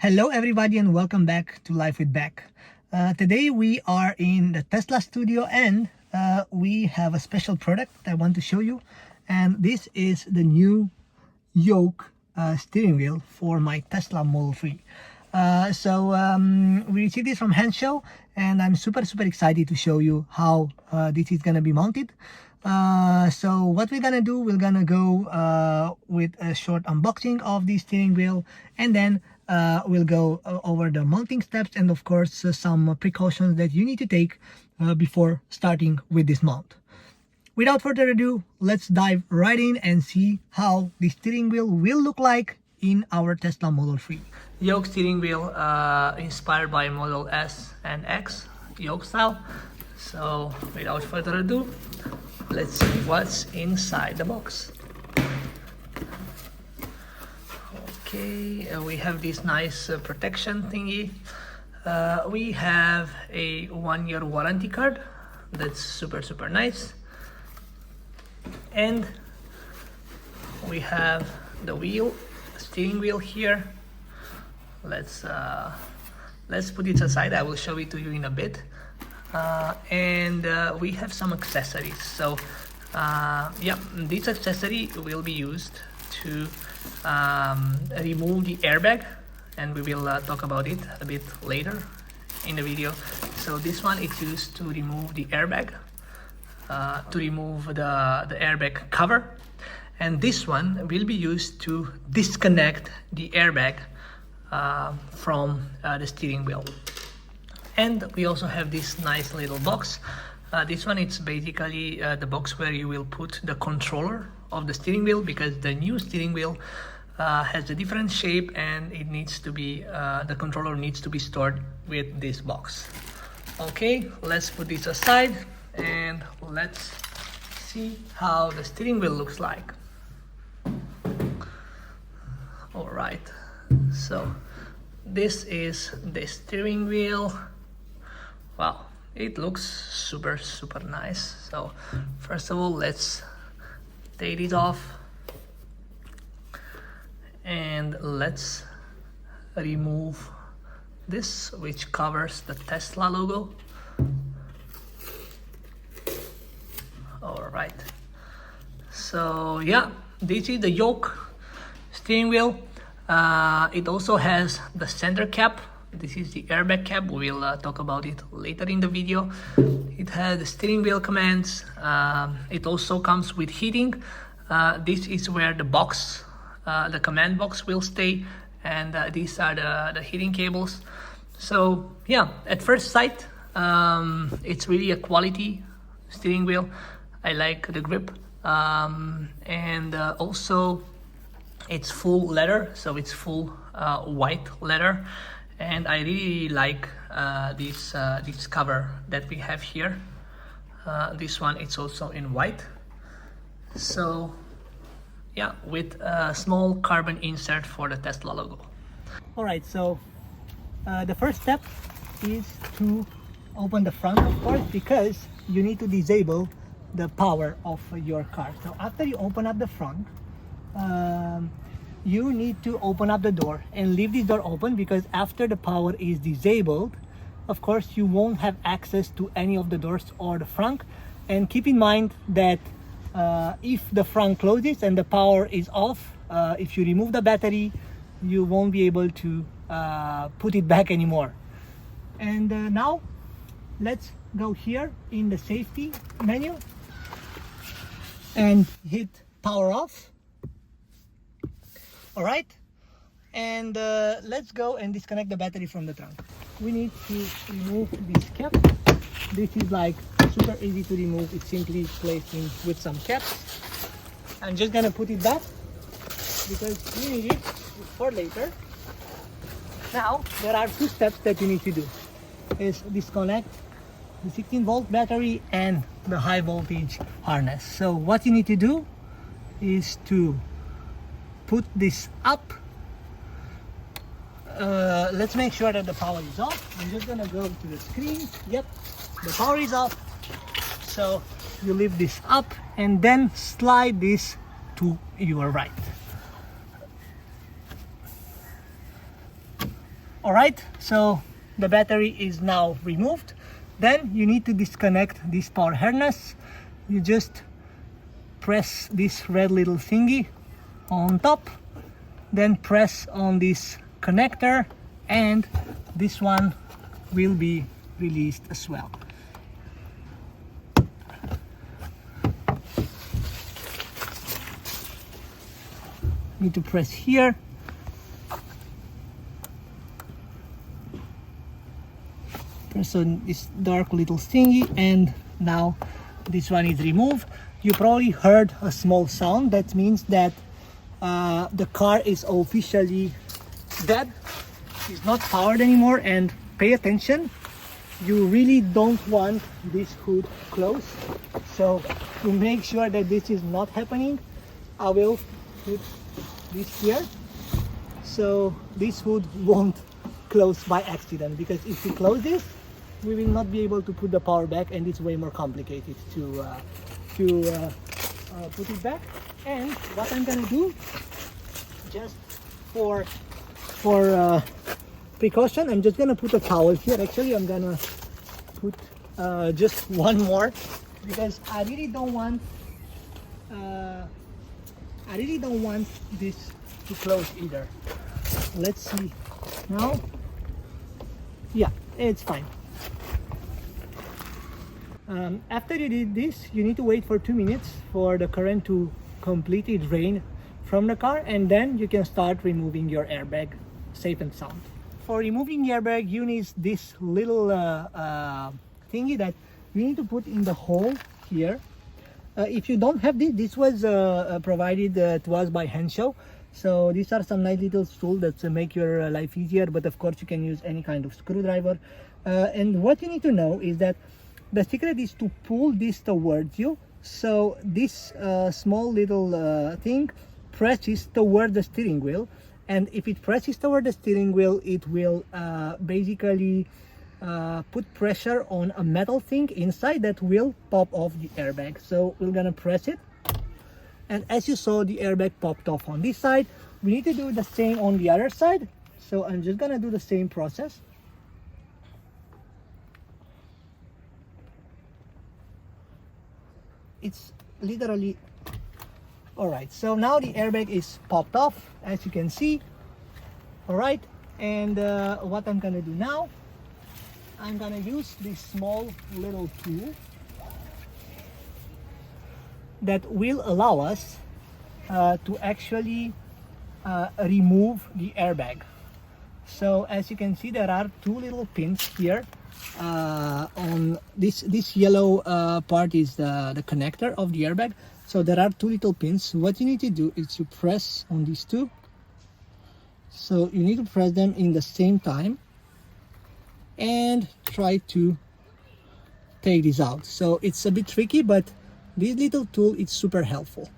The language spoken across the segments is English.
Hello everybody and welcome back to Life with Beck. Today we are in the Tesla studio and we have a special product I want to show you, and this is the new Yoke steering wheel for my Tesla Model 3. We received this from Henshow and I'm super excited to show you how this is gonna be mounted. So what we're gonna do, we're gonna go with a short unboxing of the steering wheel, and then we'll go over the mounting steps and of course some precautions that you need to take before starting with this mount. Without further ado, let's dive right in and see how the steering wheel will look like in our Tesla Model 3. Yoke steering wheel inspired by Model S and X, Yoke-Style. So without further ado, let's see what's inside the box. Okay, we have this nice protection thingy. We have a 1-year warranty card. That's super nice. And we have the steering wheel here. Let's put it aside. I will show it to you in a bit. And we have some accessories. So yeah, this accessory will be used to remove the airbag, and we will talk about it a bit later in the video. So this one is used to remove the airbag, to remove the airbag cover, and this one will be used to disconnect the airbag from the steering wheel. And we also have this nice little box. This one, it's basically the box where you will put the controller of the steering wheel, because the new steering wheel has a different shape and it needs to be the controller needs to be stored with this box. Okay, let's put this aside and let's see how the steering wheel looks like. All right, so this is the steering wheel. Wow, it looks super nice. So first of all, let's take it off and let's remove this, which covers the Tesla logo. All right, so yeah, this is the Yoke steering wheel. It also has the center cap. This is the airbag cap. We will talk about it later in the video. It has the steering wheel commands. It also comes with heating. This is where the box, the command box will stay, and these are the heating cables. So yeah, at first sight, it's really a quality steering wheel. I like the grip, and also it's full leather, so it's full white leather. And I really like this cover that we have here. This one, it's also in white. So yeah, with a small carbon insert for the Tesla logo. All right, so the first step is to open the front, of course, because you need to disable the power of your car. So after you open up the front, you need to open up the door and leave this door open, because after the power is disabled, of course, you won't have access to any of the doors or the front. And keep in mind that if the front closes and the power is off, if you remove the battery, you won't be able to put it back anymore. And now let's go here in the safety menu and hit power off. All right, and let's go and disconnect the battery from the trunk. We need to remove this cap. This is like super easy to remove. It's simply placed in with some caps. I'm just gonna put it back because we need it for later. Now there are two steps that you need to do: is disconnect the 16-volt battery and the high voltage harness. So what you need to do is to put this up. Let's make sure that the power is off. I'm just gonna go to the screen. Yep, the power is off. So you lift this up and then slide this to your right. All right, so the battery is now removed. Then you need to disconnect this power harness. You just press this red little thingy on top, then press on this connector, and this one will be released as well. Need to press here. Press on this dark little thingy, and now this one is removed. You probably heard a small sound. That means that the car is officially dead. It's not powered anymore. And pay attention, you really don't want this hood closed. So to make sure that this is not happening, I will put this here, so this hood won't close by accident, because if we close this, we will not be able to put the power back, and it's way more complicated to put it back. And what I'm gonna do, just for precaution, I'm just gonna put a towel here. Actually, I'm gonna put just one more, because I really don't want this to close either. Let's see now. Yeah, it's fine. After you did this, you need to wait for 2 minutes for the current to completely drain from the car, and then you can start removing your airbag safe and sound. For removing the airbag, you need this little thingy that you need to put in the hole here. If you don't have this was provided to us by Henshaw. So these are some nice little tools that make your life easier, but of course you can use any kind of screwdriver. And what you need to know is that the secret is to pull this towards you. So this small little thing presses toward the steering wheel, and if it presses toward the steering wheel, it will basically put pressure on a metal thing inside that will pop off the airbag. So we're gonna press it, and as you saw, the airbag popped off on this side. We need to do the same on the other side, so I'm just gonna do the same process. It's literally all right. So now the airbag is popped off, as you can see. All right, and what I'm gonna do now, I'm gonna use this small little tool that will allow us to actually remove the airbag. So as you can see, there are 2 little pins here. On this yellow part is the connector of the airbag. So there are 2 little pins. What you need to do is you press on these 2. So you need to press them in the same time and try to take this out. So it's a bit tricky, but this little tool is super helpful.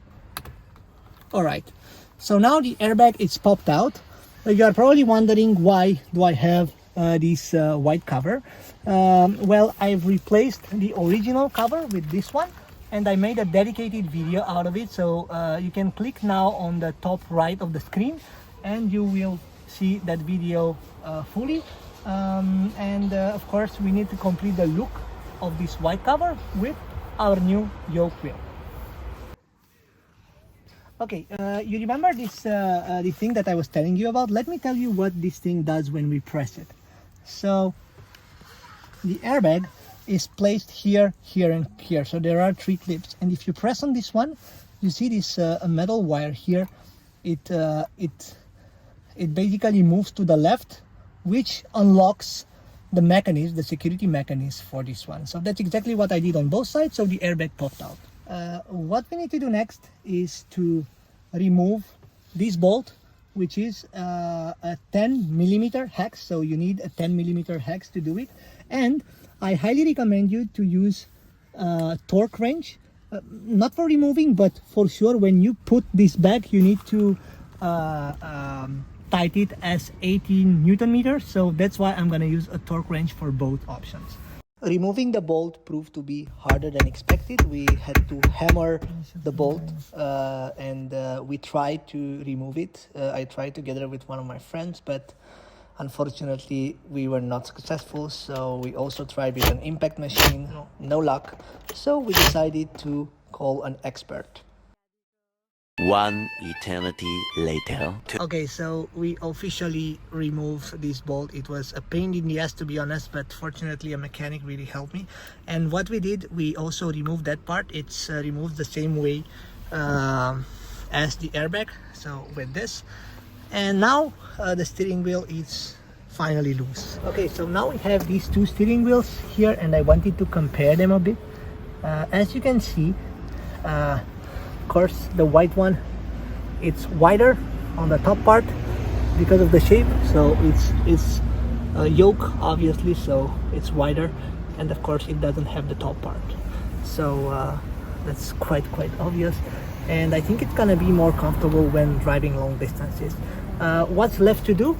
All right, so now the airbag is popped out. You are probably wondering, why do I have this white cover? Well, I've replaced the original cover with this one, and I made a dedicated video out of it. So you can click now on the top right of the screen, and you will see that video fully. Of course, we need to complete the look of this white cover with our new yoke wheel. Okay, you remember this the thing that I was telling you about? Let me tell you what this thing does when we press it. So the airbag is placed here, here, and here. So there are 3 clips, and if you press on this one, you see this a metal wire here. It basically moves to the left, which unlocks the mechanism, the security mechanism for this one. So that's exactly what I did on both sides. So the airbag popped out. What we need to do next is to remove this bolt, which is a 10mm hex. So you need a 10mm hex to do it. And I highly recommend you to use torque wrench, not for removing, but for sure when you put this back, you need to tight it as 18 Newton meters. So that's why I'm gonna use a torque wrench for both options. Removing the bolt proved to be harder than expected. We had to hammer the bolt and we tried to remove it. I tried together with one of my friends, but Unfortunately, we were not successful, so we also tried with an impact machine. No luck. So we decided to call an expert. One eternity later. Okay, so we officially removed this bolt. It was a pain in the ass, to be honest, but fortunately a mechanic really helped me. And what we did, we also removed that part. It's removed the same way as the airbag, so with this. And now the steering wheel is finally loose. Okay, so now we have these two steering wheels here, and I wanted to compare them a bit. As you can see, of course, the white one, it's wider on the top part because of the shape, so it's a yoke, obviously, so it's wider, and of course it doesn't have the top part, so that's quite obvious, and I think it's gonna be more comfortable when driving long distances. What's left to do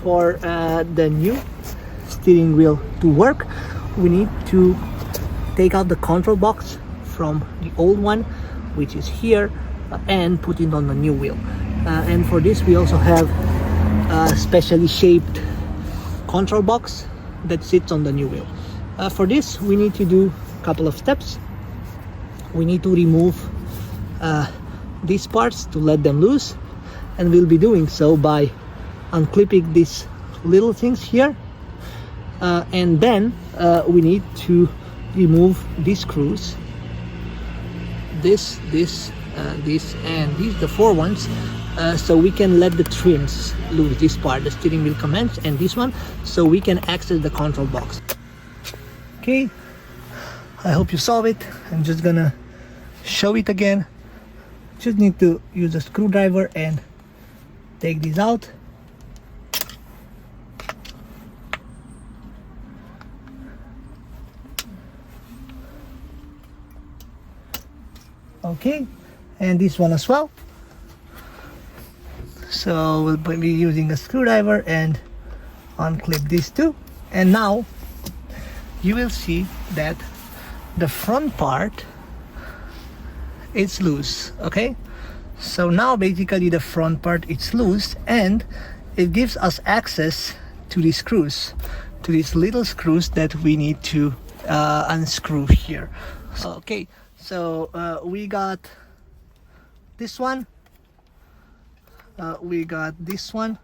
for the new steering wheel to work? We need to take out the control box from the old one, which is here, and put it on the new wheel. And for this we also have a specially shaped control box that sits on the new wheel. For this we need to do a couple of steps. We need to remove these parts to let them loose, and we'll be doing so by unclipping these little things here, and then we need to remove these screws, this and these, the four ones, so we can let the trims loose, this part, the steering wheel commands, and this one, so we can access the control box. Okay, I hope you saw it. I'm just gonna show it again. Just need to use a screwdriver and take these out. Okay, and this one as well. So we'll be using a screwdriver and unclip these two, and now you will see that the front part is loose. Okay, so now basically the front part is loose, and it gives us access to these screws, to these little screws that we need to unscrew here. Okay, so we got this one, we got this one,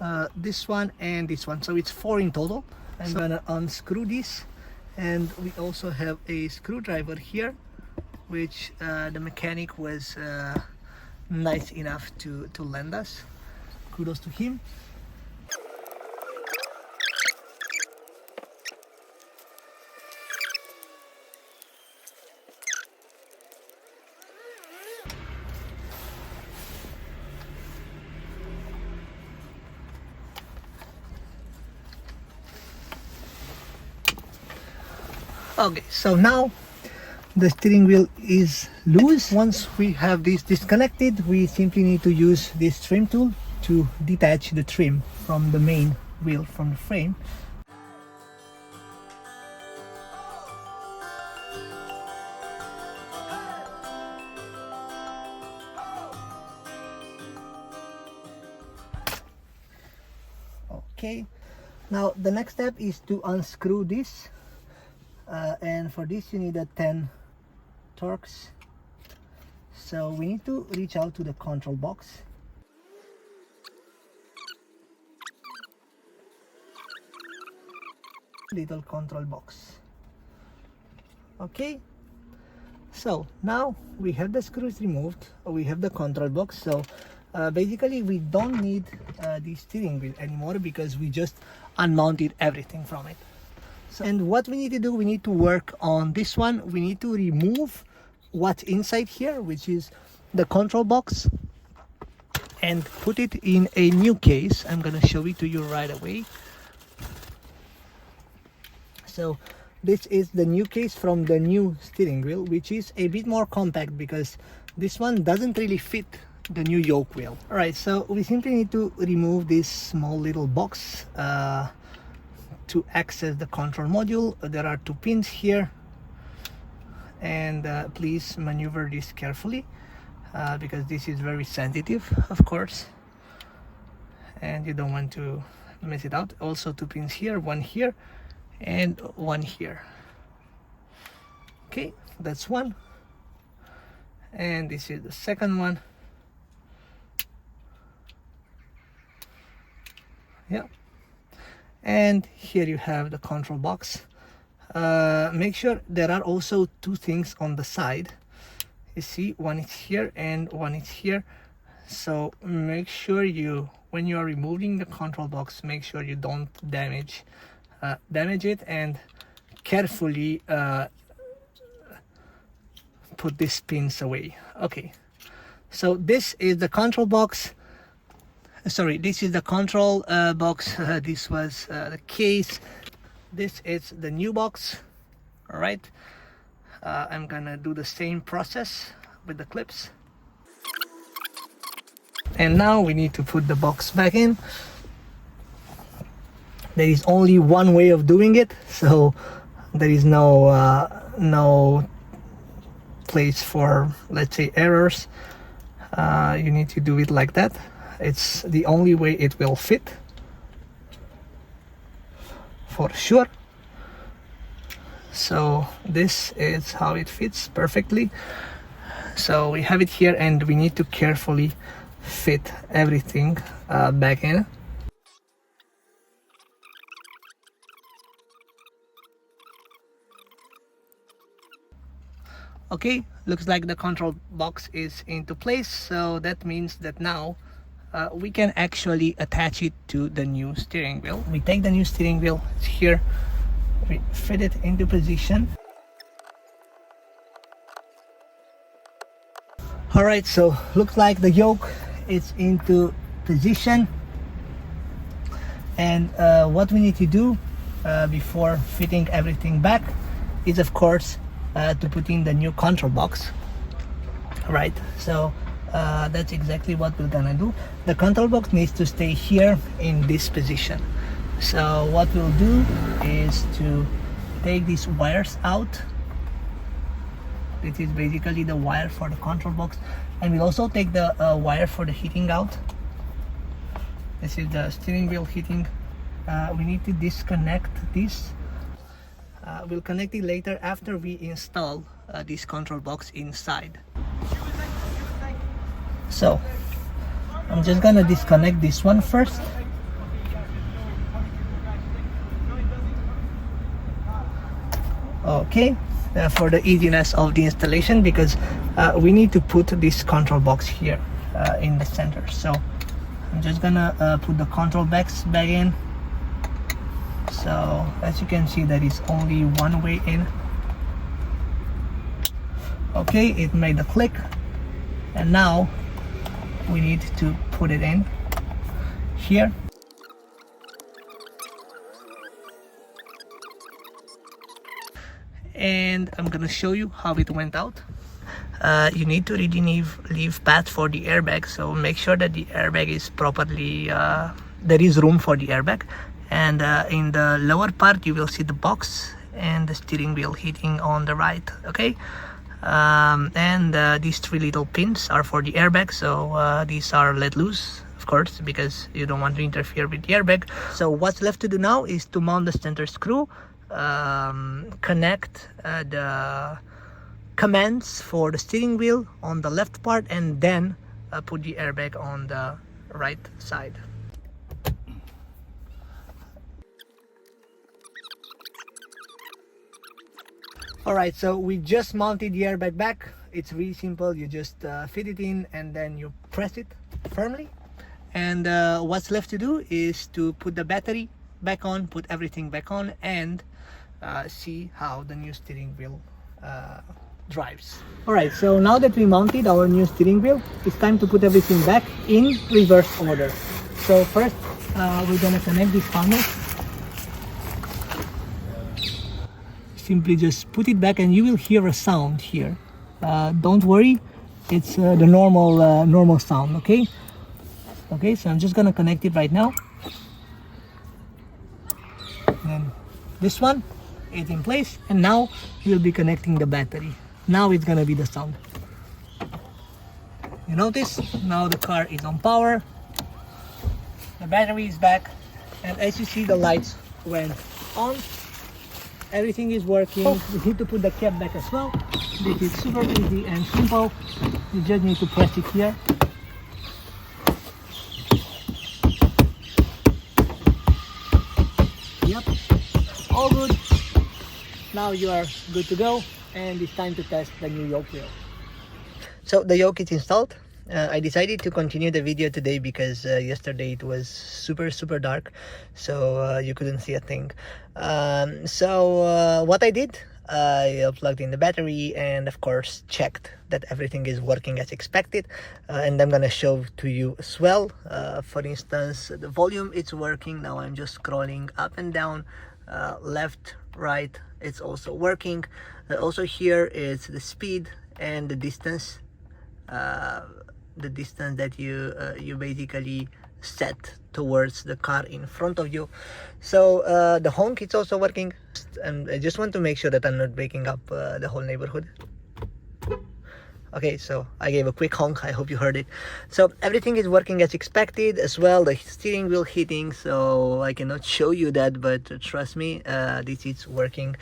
and this one, so it's 4 in total. I'm gonna unscrew this, and we also have a screwdriver here, which the mechanic was nice enough to lend us. Kudos to him. Okay, so now the steering wheel is loose. Once we have this disconnected, we simply need to use this trim tool to detach the trim from the main wheel, from the frame. Okay, now the next step is to unscrew this. And for this you need a 10 Torx. So we need to reach out to the control box. Little control box. Okay, so now we have the screws removed, we have the control box, so basically we don't need the steering wheel anymore because we just unmounted everything from it. So, and what we need to do, we need to work on this one. We need to remove what's inside here, which is the control box, and put it in a new case. I'm gonna show it to you right away. So this is the new case from the new steering wheel, which is a bit more compact because this one doesn't really fit the new yoke wheel. All right, so we simply need to remove this small little box to access the control module. There are 2 pins here, and please maneuver this carefully because this is very sensitive, of course. and you don't want to mess it out. Also 2 pins here, one here and one here. Okay, that's one, and this is the second one. Yeah, and here you have the control box. Make sure there are also 2 things on the side. You see, one is here and one is here, so make sure you, when you are removing the control box, make sure you don't damage it, and carefully put these pins away. Okay, so this is the control box. Sorry, this is the control box. This was the case. This is the new box. All right, I'm gonna do the same process with the clips. And now we need to put the box back in. There is only one way of doing it, so there is no place for, let's say, errors. You need to do it like that. It's the only way it will fit, for sure. So this is how it fits perfectly. So we have it here, and we need to carefully fit everything back in. Okay, looks like the control box is into place, so that means that now we can actually attach it to the new steering wheel. We take the new steering wheel, it's here, we fit it into position. Alright, so looks like the yoke is into position, and what we need to do before fitting everything back is, of course, to put in the new control box. Right, so that's exactly what we're gonna do. The control box needs to stay here in this position. So what we'll do is to take these wires out. This is basically the wire for the control box, and we'll also take the wire for the heating out. This is the steering wheel heating. We need to disconnect this. We'll connect it later after we install this control box inside. So I'm just gonna disconnect this one first. Okay, for the easiness of the installation, because we need to put this control box here in the center. So I'm just gonna put the control box back in. So as you can see, there is only one way in. Okay, it made a click, and now we need to put it in here. And I'm gonna show you how it went out. You need to really leave path for the airbag, so make sure that the airbag is properly, there is room for the airbag. And in the lower part you will see the box and the steering wheel heating on the right. Okay, and these 3 little pins are for the airbag, so these are let loose, of course, because you don't want to interfere with the airbag. So what's left to do now is to mount the center screw, connect the commands for the steering wheel on the left part, and then put the airbag on the right side. Alright, so we just mounted the airbag back. It's really simple. You just fit it in and then you press it firmly. And what's left to do is to put the battery back on, put everything back on, and see how the new steering wheel drives. Alright, so now that we mounted our new steering wheel, it's time to put everything back in reverse order. So first, we're gonna connect this harness. Simply just put it back and you will hear a sound here. Don't worry, it's the normal sound. Okay, so I'm just gonna connect it right now. Then this one is in place, and now we'll be connecting the battery. Now it's gonna be the sound. You notice now the car is on power. the battery is back, and as you see, the lights went on. Everything is working. You need to put the cap back as well. This is super easy and simple. You just need to press it here. Yep, all good. Now you are good to go, and it's time to test the new yoke wheel. So the yoke is installed. I decided to continue the video today because yesterday it was super dark, so you couldn't see a thing. What I did, I plugged in the battery and of course checked that everything is working as expected, and I'm gonna show to you as well. For instance, the volume, it's working. Now I'm just scrolling up and down, left, right, it's also working. Also here is the speed and the distance. The distance that you basically set towards the car in front of you. So the honk, it's also working, and I just want to make sure that I'm not breaking up the whole neighborhood. Okay, so I gave a quick honk. I hope you heard it. So everything is working as expected as well. The steering wheel hitting, so I cannot show you that, but trust me, this is working.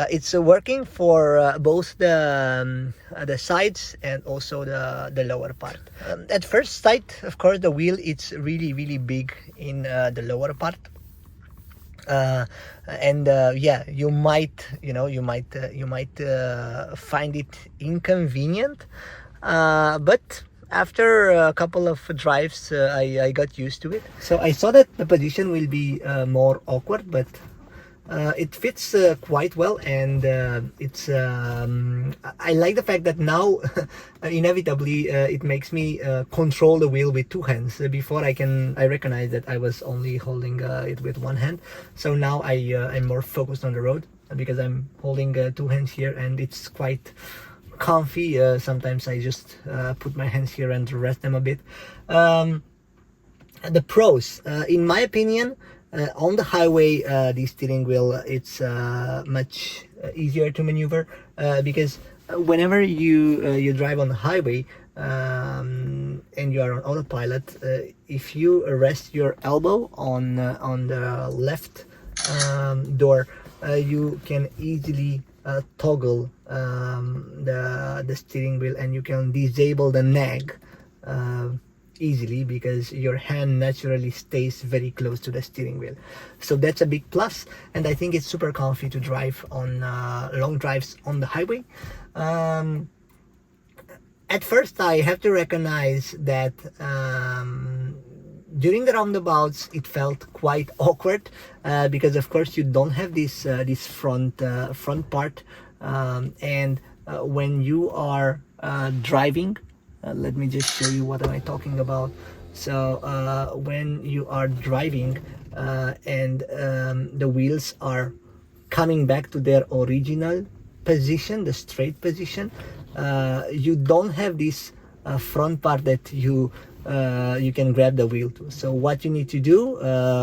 It's working for both the sides and also the lower part. At first sight, of course, the wheel, it's really big in the lower part. Yeah, you might find it inconvenient, but after a couple of drives, I got used to it. So I saw that the position will be more awkward, but it fits quite well, and it's I like the fact that now inevitably it makes me control the wheel with two hands. Before I recognize that I was only holding it with one hand, so now I'm more focused on the road because I'm holding two hands here, and it's quite comfy. Sometimes I just put my hands here and rest them a bit. The pros, in my opinion, on the highway, the steering wheel, it's much easier to maneuver because whenever you drive on the highway and you are on autopilot, if you rest your elbow on the left door, you can easily toggle the steering wheel, and you can disable the nag easily because your hand naturally stays very close to the steering wheel. So that's a big plus, and I think it's super comfy to drive on long drives on the highway. At first, I have to recognize that during the roundabouts it felt quite awkward because of course you don't have this front part, and when you are driving, let me just show you what am I talking about. So when you are driving and the wheels are coming back to their original position, the straight position, you don't have this front part that you can grab the wheel to. So what you need to do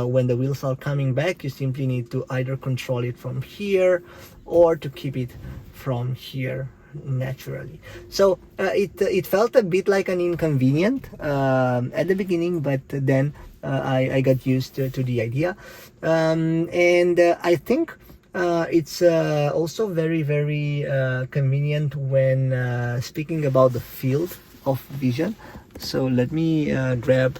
when the wheels are coming back, you simply need to either control it from here or to keep it from here naturally. So it felt a bit like an inconvenient at the beginning, but then I got used to the idea, and I think it's also very convenient when speaking about the field of vision. So let me grab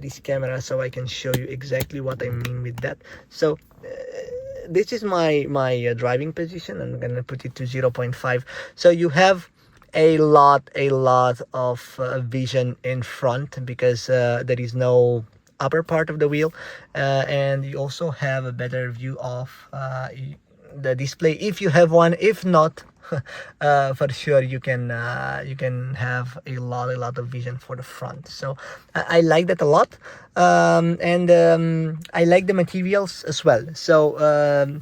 this camera so I can show you exactly what I mean with that. So this is my driving position. I'm gonna put it to 0.5. So you have a lot of vision in front because there is no upper part of the wheel, and you also have a better view of the display if you have one. If not, for sure you can have a lot of vision for the front. So I like that a lot, and I like the materials as well. So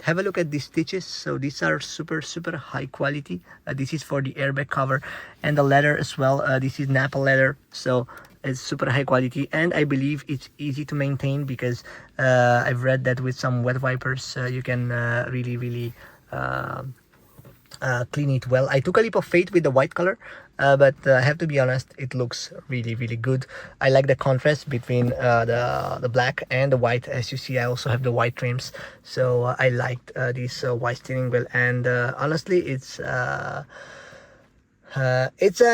have a look at these stitches. So these are super high quality. This is for the airbag cover, and the leather as well. This is Napa leather, so it's super high quality, and I believe it's easy to maintain because I've read that with some wet wipers you can really clean it well. I took a leap of faith with the white color, but I have to be honest, it looks really really good. I like the contrast between the black and the white. As you see, I also have the white trims, so I liked this white steering wheel, and honestly it's a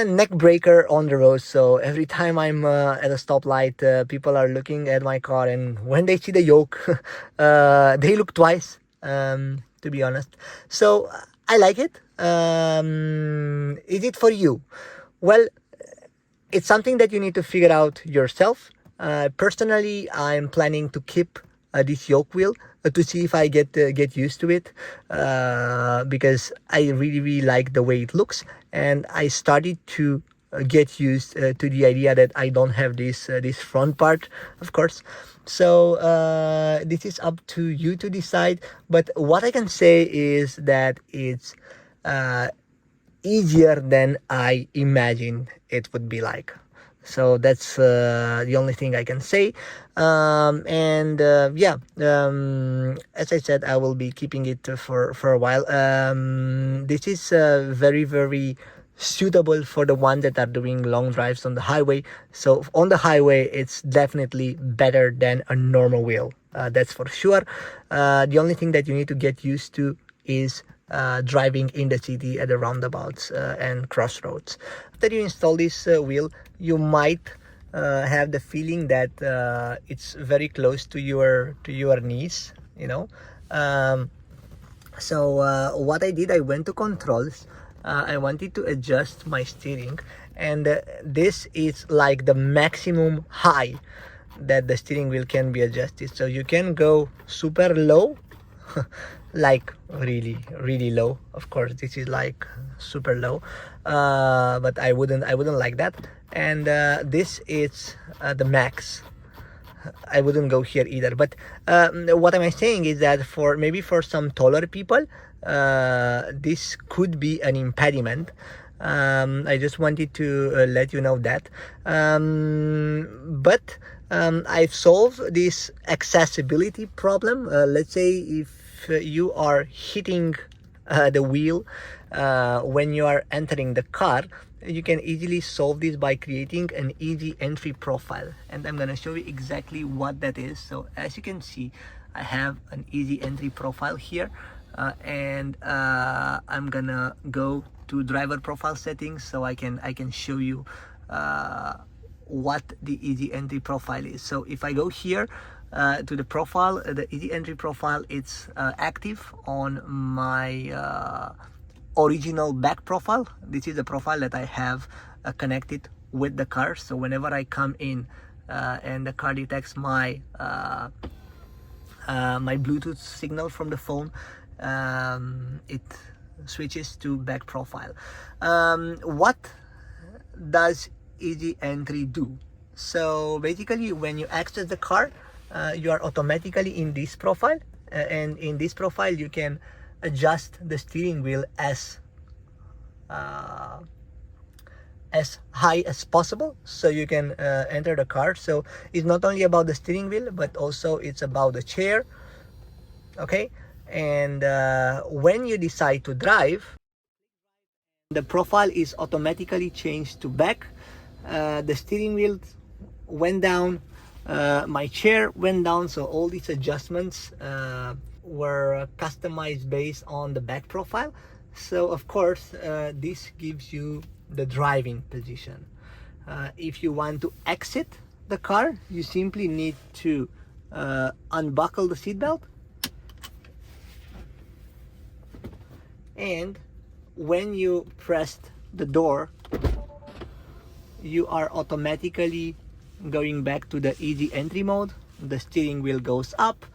neck breaker on the road. So every time I'm at a stoplight, people are looking at my car, and when they see the yoke, they look twice, to be honest. So I like it. Is it for you? Well, it's something that you need to figure out yourself. Personally, I'm planning to keep this yoke wheel to see if I get used to it, because I really really like the way it looks, and I started to get used to the idea that I don't have this front part, of course. So this is up to you to decide. But what I can say is that it's easier than I imagined it would be like. So that's the only thing I can say. And yeah, as I said, I will be keeping it for a while. This is very very suitable for the ones that are doing long drives on the highway. So on the highway, it's definitely better than a normal wheel. That's for sure. The only thing that you need to get used to is driving in the city at the roundabouts and crossroads. After you install this wheel, you might have the feeling that it's very close to your knees, you know. So what I did, I went to controls. I wanted to adjust my steering, and this is like the maximum high that the steering wheel can be adjusted. So you can go super low, like really really low. Of course, this is like super low, but I wouldn't like that. And this is the max. I wouldn't go here either. But what am I saying is that for some taller people, this could be an impediment. I just wanted to let you know that. But I've solved this accessibility problem. Let's say if you are hitting the wheel when you are entering the car, you can easily solve this by creating an easy entry profile, and I'm gonna show you exactly what that is. So as you can see, I have an easy entry profile here, and I'm gonna go to driver profile settings so I can show you what the easy entry profile is. So if I go here to the profile, the easy entry profile, it's active on my original back profile. This is the profile that I have connected with the car. So whenever I come in and the car detects my my Bluetooth signal from the phone, it switches to back profile. What does easy entry do? So basically, when you access the car, you are automatically in this profile, and in this profile you can adjust the steering wheel as high as possible, so you can enter the car. So it's not only about the steering wheel, but also it's about the chair, okay? And when you decide to drive, the profile is automatically changed to back. The steering wheel went down, my chair went down, so all these adjustments were customized based on the back profile. So of course this gives you the driving position. If you want to exit the car, you simply need to unbuckle the seatbelt, and when you pressed the door, you are automatically going back to the easy entry mode. The steering wheel goes up,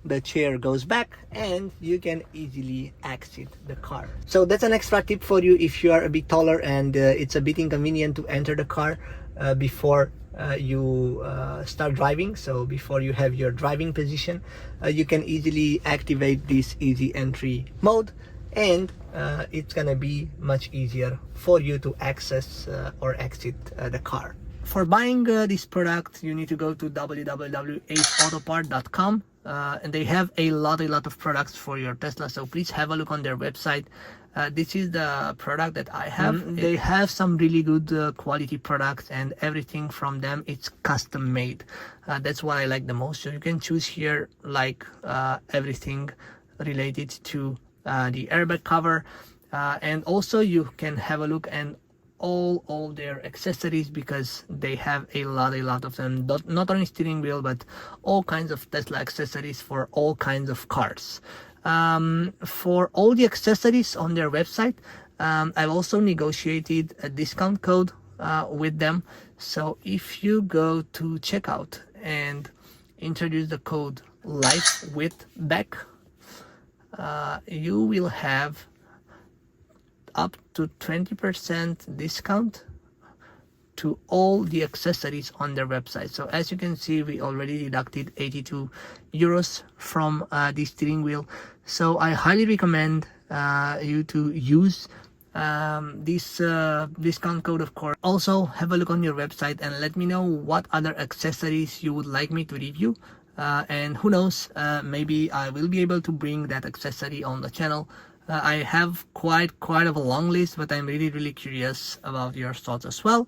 the chair goes back, and you can easily exit the car. So that's an extra tip for you if you are a bit taller and it's a bit inconvenient to enter the car before you start driving. So before you have your driving position, you can easily activate this easy entry mode, and it's gonna be much easier for you to access or exit the car. For buying this product, you need to go to www.aceautopart.com, and they have a lot of products for your Tesla. So please have a look on their website. This is the product that I have. They have some really good quality products, and everything from them it's custom made. That's what I like the most. So you can choose here like everything related to the airbag cover, and also you can have a look and all their accessories, because they have a lot of them. Not only steering wheel, but all kinds of Tesla accessories for all kinds of cars. For all the accessories on their website, I've also negotiated a discount code with them. So if you go to checkout and introduce the code life with back, you will have up to 20% discount to all the accessories on their website. So as you can see, we already deducted 82 euros from the steering wheel. So I highly recommend you to use this discount code, of course. Also have a look on your website and let me know what other accessories you would like me to review, and who knows, maybe I will be able to bring that accessory on the channel. I have quite of a long list, but I'm really curious about your thoughts as well.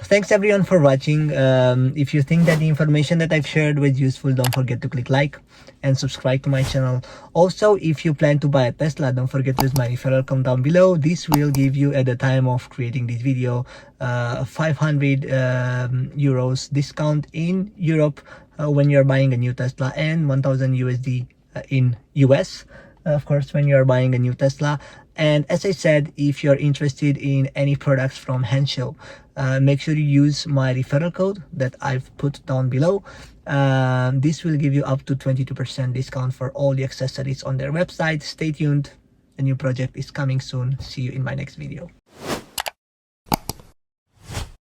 Thanks everyone for watching. If you think that the information that I've shared was useful, don't forget to click like and subscribe to my channel. Also, if you plan to buy a Tesla, don't forget to use my referral code down below. This will give you, at the time of creating this video, 500 euros discount in Europe when you're buying a new Tesla, and 1000 USD in US, of course, when you're buying a new Tesla. And as I said, if you're interested in any products from Henshaw, make sure you use my referral code that I've put down below. This will give you up to 22% discount for all the accessories on their website. Stay tuned, the new project is coming soon. See you in my next video.